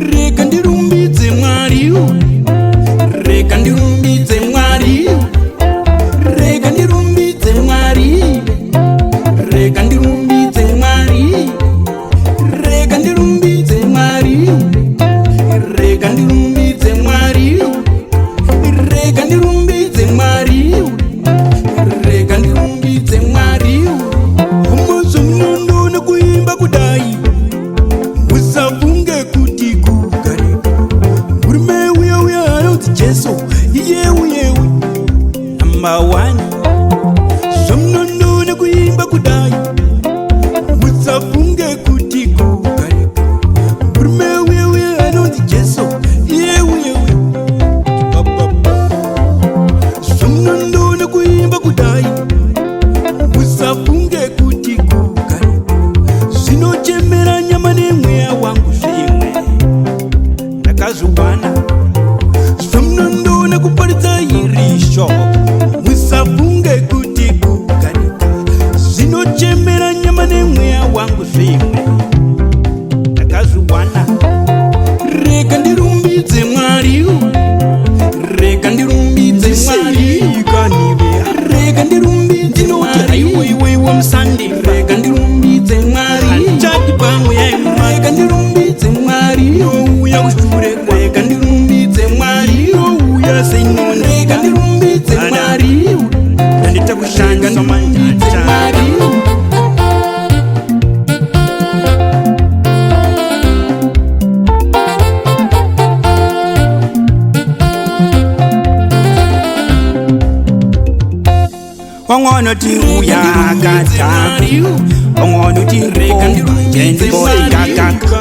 Regandirumbidze Mwari, Regandirumbidze Mwari, Regandirumbidze Mwari, Regandirumbidze Mwari, Regandirumbidze Mwari, Regandirumbidze Mwari, Regandirumbidze Mwari, Regandirumbidze Mwari. Umuzo mnundo na kuimba kudai usafunge kuti kugarika urime uya uya arauti Jesu yewe yewe #1 somnundo na kuimba kudai usafunge kuti kugarika urime uya uya arauti Jesu yewe yewe somnundo na kuimba kudai usafunge kuti kugarika zinochemera nyama nemweya wangu zvimwe ndakazviwana somnondo nekuparidza irisho musafunge kuti kugarika zinochemera nyama nemweya wangu zvimwe ndakazviwana. Regandirumbidze Mwari, Regandirumbidze Mwari, Regandirumbidze Mwari, iwe musandi, Regandirumbidze Mwari, chati pamwe ya Regandirumbidze Mwari, uya kushure, Regandirumbidze Mwari, uya seino, Regandirumbidze Mwari, ndandita kushanga Regandirumbidze Mwari. Ongono ti uya katari, ongono ti Regandirumbidze Mwari,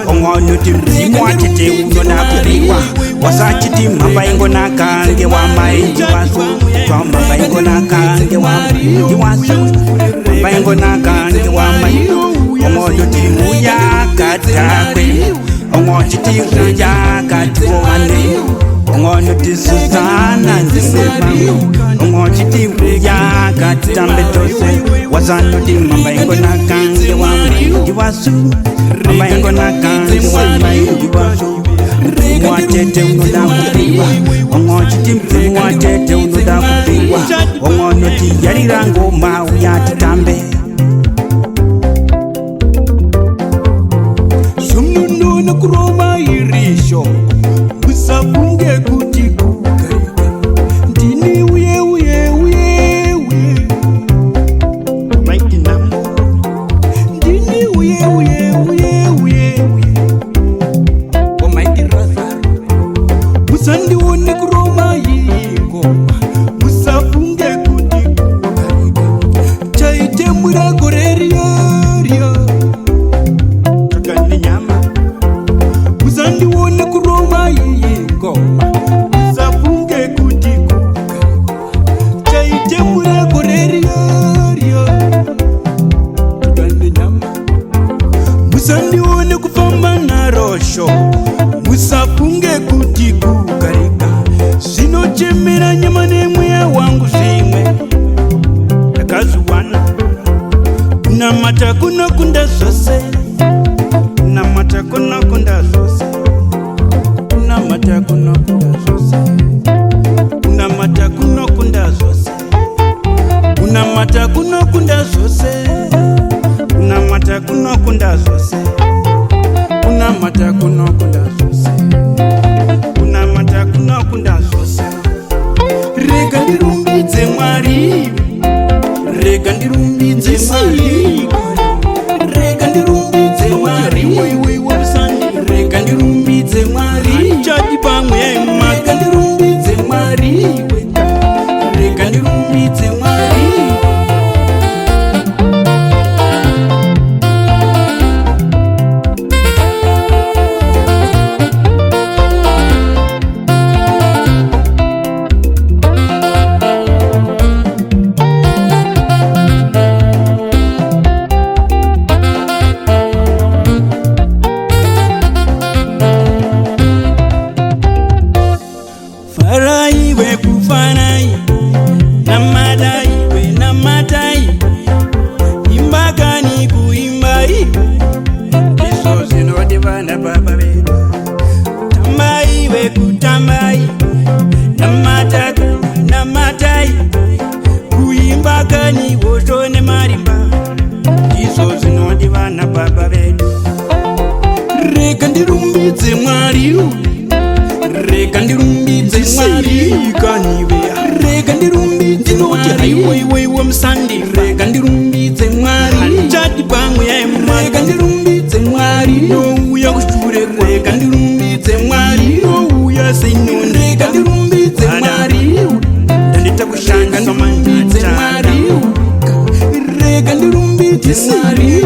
ongono ti mwache te unona kuriwa, wasachi ti mabaingo na kange wa maiji wasu, kwa mabaingo na kange wa maiji wasu, mabaingo na kange wa maiji, ongono ti uya katari, ongono ti uya katari, ongono ti Susana nzima, ongono ti uya katambe tose, wasano ti mabaingo na kange wa maiji wasu, mabaingo na kange wa maiji wasu. Mwatete unoda kupiwa, ongono ti mzimu watete unoda kupiwa, ongono ti yarira ngoma uya titambe. Somnundo na kuroma irisho, usafunge kuti kugarika, ndini uye uye uye uye maiki namo, ndini uye uye uye uye o maiki raza, musandione kuroma ingoma, musafunge kuti kugarika, chaite muragorerio chakani nyama, musandione kuroma ingoma, musafunge kuti kugarika, chaite muragorerio chakani nyama, musandione kufamba narosho, musafunge kuti kugarika, zvinochemera nyama nemweya wangu zvimwe ndakazviwana. Kunamata kunokunda zvose, kunamata kunokunda zvose, kunamata kunokunda zvose, kunamata kunokunda zvose, kunamata kunokunda zvose, kunamata kunokunda zvose, kunamata kunokunda zvose, kunamata kunokunda zvose. Regandirumbidze Mwari, Regandirumbidze Mwari, Regandirumbidze Mwari, Regandirumbidze Mwari, chati pamwe Regandirumbidze Mwari, Regandirumbidze Mwari. Farai we kufanai, namadai we namatai, imbagani kuimbai, iso zinodivana baba we. Tambai we kutambai, namatai, kuimbagani woshone marimba, iso zinodivana baba we. Regandirumbidze Mwari, Regandirumbidze Mwari, Regandirumbidze Mwari, we wamsandi, Regandirumbidze Mwari, chati pamwe Regandirumbidze Mwari, no uya kushure, Regandirumbidze Mwari, no uya sinu, Regandirumbidze Mwari, ndandita kushanga Regandirumbidze Mwari, Regandirumbidze Mwari,